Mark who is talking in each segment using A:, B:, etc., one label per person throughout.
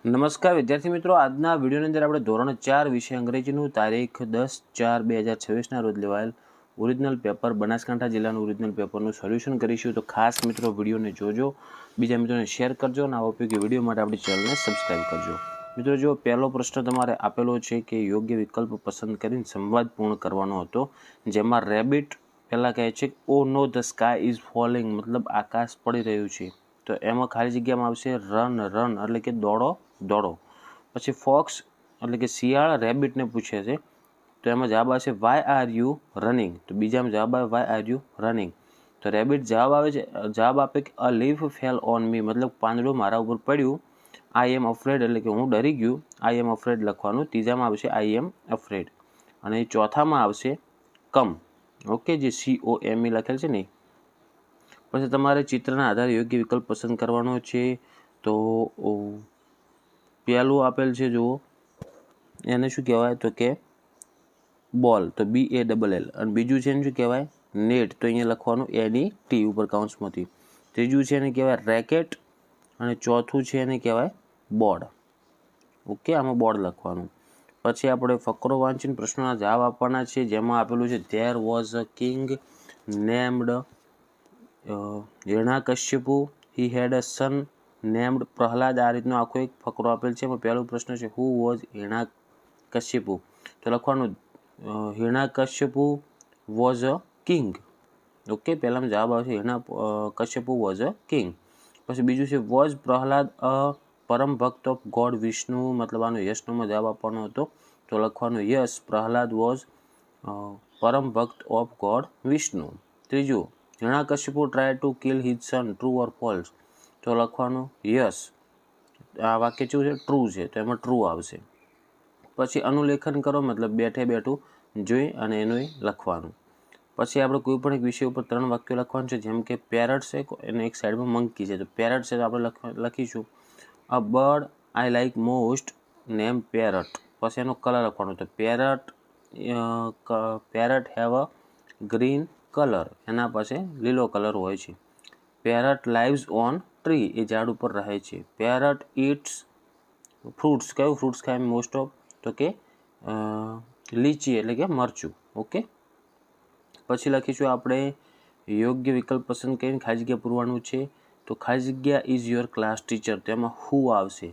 A: નમસ્કાર વિદ્યાર્થી મિત્રો, આજના વિડીયોની અંદર આપણે ધોરણ 4 વિષય અંગ્રેજીનું તારીખ 10/4/2026ના રોજ લેવાયેલ ઓરિજિનલ પેપર બનાસકાંઠા જિલ્લાનું ઓરિજિનલ પેપરનું સોલ્યુશન કરીશું. તો ખાસ મિત્રો વિડીયોને જોજો, બીજા મિત્રોને શેર કરજો અને આવા ઉપયોગી વિડીયો માટે આપણી ચેનલને સબસ્ક્રાઈબ કરજો. મિત્રો જો પહેલો પ્રશ્ન તમારે આપેલો છે કે યોગ્ય વિકલ્પ પસંદ કરીને સંવાદ પૂર્ણ કરવાનો હતો, જેમાં રેબિટ પહેલાં કહે છે ઓ નો ધ સ્કાય ઇઝ ફોલિંગ, મતલબ આકાશ પડી રહ્યું છે. તો એમાં ખાલી જગ્યામાં આવશે રન રન એટલે કે દોડો દોડો. પછી ફોક્સ એટલે કે શિયાળ રેબિટને પૂછે છે, તો એમાં જવાબ આવશે વાય આર યુ રનિંગ. તો બીજામાં જવાબ આવે વાય આર યુ રનિંગ. તો રેબિટ જવાબ આપે કે અ લીફ ફેલ ઓન મી, મતલબ પાંદડું મારા ઉપર પડ્યું. આઈ એમ અફ્રેડ એટલે કે હું ડરી ગયું. આઈ એમ અફ્રેડ લખવાનું. ત્રીજામાં આવશે આઈ એમ અફ્રેડ. અને ચોથામાં આવશે કમ. ઓકે, જે COME લખેલ છે ને. પછી તમારે ચિત્રના આધારે યોગ્ય વિકલ્પ પસંદ કરવાનો છે. તો પહેલું આપેલ છે, જુઓ એને શું કહેવાય તો કે બોલ, તો BALL. અને બીજું છે એને શું કહેવાય નેટ, તો અહીંયા લખવાનું NET ઉપર કાઉન્સમાંથી. ત્રીજું છે એને કહેવાય રેકેટ અને ચોથું છે એને કહેવાય બોર્ડ. ઓકે, આમાં બોર્ડ લખવાનું. પછી આપણે ફકરો વાંચીને પ્રશ્નોના જવાબ આપવાના છે, જેમાં આપેલું છે there was a king named Hiranyakashipu, he had a son named Prahlad. આ રીતનો આખો એક ફકરો આપેલ છે. એમાં પહેલો પ્રશ્ન છે હુ વોઝ હિરણ્યકશ્યપુ, તો લખવાનું Hiranyakashyap was a king. Okay, પહેલામાં જવાબ આવશે હિરણ્યકશ્યપુ વોઝ અ કિંગ. પછી બીજું છે વોઝ પ્રહલાદ અ પરમ ભક્ત ઓફ ગોડ વિષ્ણુ, મતલબ આનો યશનોમાં જવાબ આપવાનો હતો, તો લખવાનું યસ પ્રહલાદ વોઝ પરમ ભક્ત ઓફ ગોડ વિષ્ણુ. ત્રીજું Hiranyakashipu try to kill his son, true or false, તો લખવાનું યસ. આ વાક્ય કેવું છે ટ્રુ છે, તો એમાં ટ્રુ આવશે. પછી અનુલેખન કરો, મતલબ બેઠે બેઠું જોઈ અને એનું લખવાનું. પછી આપણે કોઈ પણ એક વિષય ઉપર 3 વાક્યો લખવાનું છે, જેમ કે પેરટ છે અને એક સાઈડમાં મંકી છે. તો પેરટ છે તો આપણે લખીશું અ bird I like most name parrot. પછી એનો કલર લખવાનો, તો parrot have a green colour, એના પાસે લીલો કલર હોય છે. પેરટ લાઇવ્સ ઓન ટ્રી, એ ઝાડ ઉપર રહે છે. પેરટ ઇટ્સ ફ્રૂટ્સ, કયું ફ્રૂટ્સ ખાય મોસ્ટ ઓફ, તો કે લીચી એટલે કે મરચું. ઓકે, પછી લખીશું આપણે યોગ્ય વિકલ્પ પસંદ કરીને ખાલી જગ્યા પૂરવાનું છે. તો ખાલી જગ્યા ઇઝ યોર ક્લાસ ટીચર, તેમાં હુ આવશે.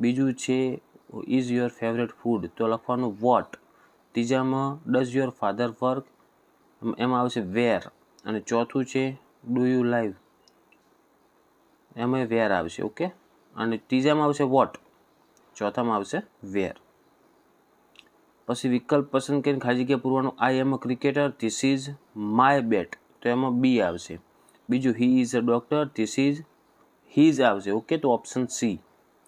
A: બીજું છે ઇઝ યોર ફેવરેટ ફૂડ, તો લખવાનું વોટ. ત્રીજામાં ડઝ યોર ફાધર વર્ક, એમાં આવશે વેર. અને ચોથું છે ડુ યુ લાઈવ, એમાં વેર આવશે. ઓકે, અને ત્રીજામાં આવશે વોટ, ચોથામાં આવશે વેર. પછી વિકલ્પ પસંદ કરીને ખાલી જગ્યા પૂરવાનું I am a cricketer, this is my bat, તો એમાં બી આવશે. બીજું he is a doctor, this is his આવશે. ઓકે, તો ઓપ્શન સી.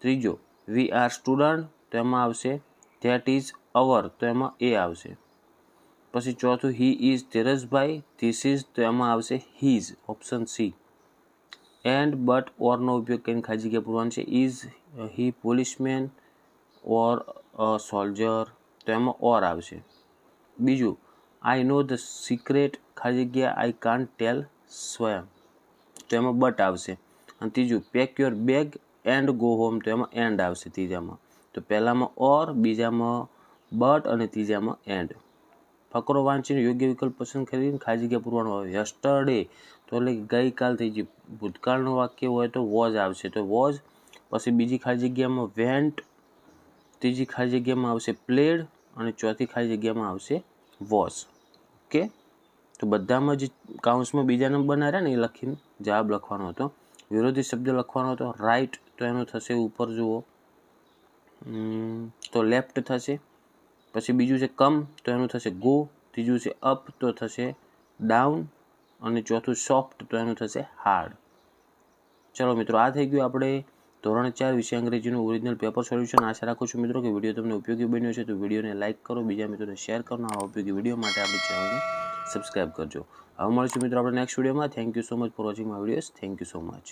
A: ત્રીજો વી આર સ્ટુડન્ટ, તો એમાં આવશે ધેટ ઇઝ અવર, તો એમાં એ આવશે. પછી ચોથું he is Dhirajbhai, this is, તો એમાં આવશે his, option C. And but ઓરનો ઉપયોગ કરીને ખાલી જગ્યા પૂરવાનું છે. Is he policeman or a soldier, તો એમાં ઓર આવશે. બીજું આઈ નો ધ સિક્રેટ, ખાલી જગ્યા આઈ કાન્ટ ટેલ સ્વયં, તો એમાં બટ આવશે. અને ત્રીજું pack your bag and go home, તો એમાં એન્ડ આવશે ત્રીજામાં. તો પહેલામાં ઓર, બીજામાં બટ અને ત્રીજામાં એન્ડ. ફકરો વાંચીને યોગ્ય વિકલ્પ પસંદ કરીને ખાલી જગ્યા પૂરવાનું આવે. યસ્ટરડે, તો એટલે ગઈકાલ થઈ ગયું. ભૂતકાળનું વાક્ય હોય તો વોઝ આવશે, તો વોઝ. પછી બીજી ખાલી જગ્યામાં વેન્ટ, ત્રીજી ખાલી જગ્યામાં આવશે પ્લેડ અને ચોથી ખાલી જગ્યામાં આવશે વોઝ. ઓકે, તો બધામાં જે કાઉન્સમાં બીજા નંબરના રહ્યા ને એ લખીને જવાબ લખવાનો હતો. વિરોધી શબ્દ લખવાનો હતો. રાઈટ, તો એનું થશે ઉપર જુઓ તો લેફ્ટ થશે. પછી બીજું છે કમ, તો એનું થશે ગો. ત્રીજું છે અપ, તો થશે ડાઉન. અને ચોથું સોફ્ટ, તો એનું થશે હાર્ડ. ચલો મિત્રો, આ થઈ ગયું આપણે ધોરણ 4 વિષય અંગ્રેજીનું ઓરિજિનલ પેપર સોલ્યુશન. આશા રાખું છું મિત્રો કે વિડીયો તમને ઉપયોગી બન્યો છે. તો વિડીયોને લાઇક કરો, બીજા મિત્રોને શેર કરો. આવા ઉપયોગી વિડીયો માટે આપણી ચેનલને સબસ્ક્રાઈબ કરજો. હવે મળીશું મિત્રો આપણે નેક્સ્ટ વિડીયોમાં. Thank you so much for watching my videos. Thank you so much.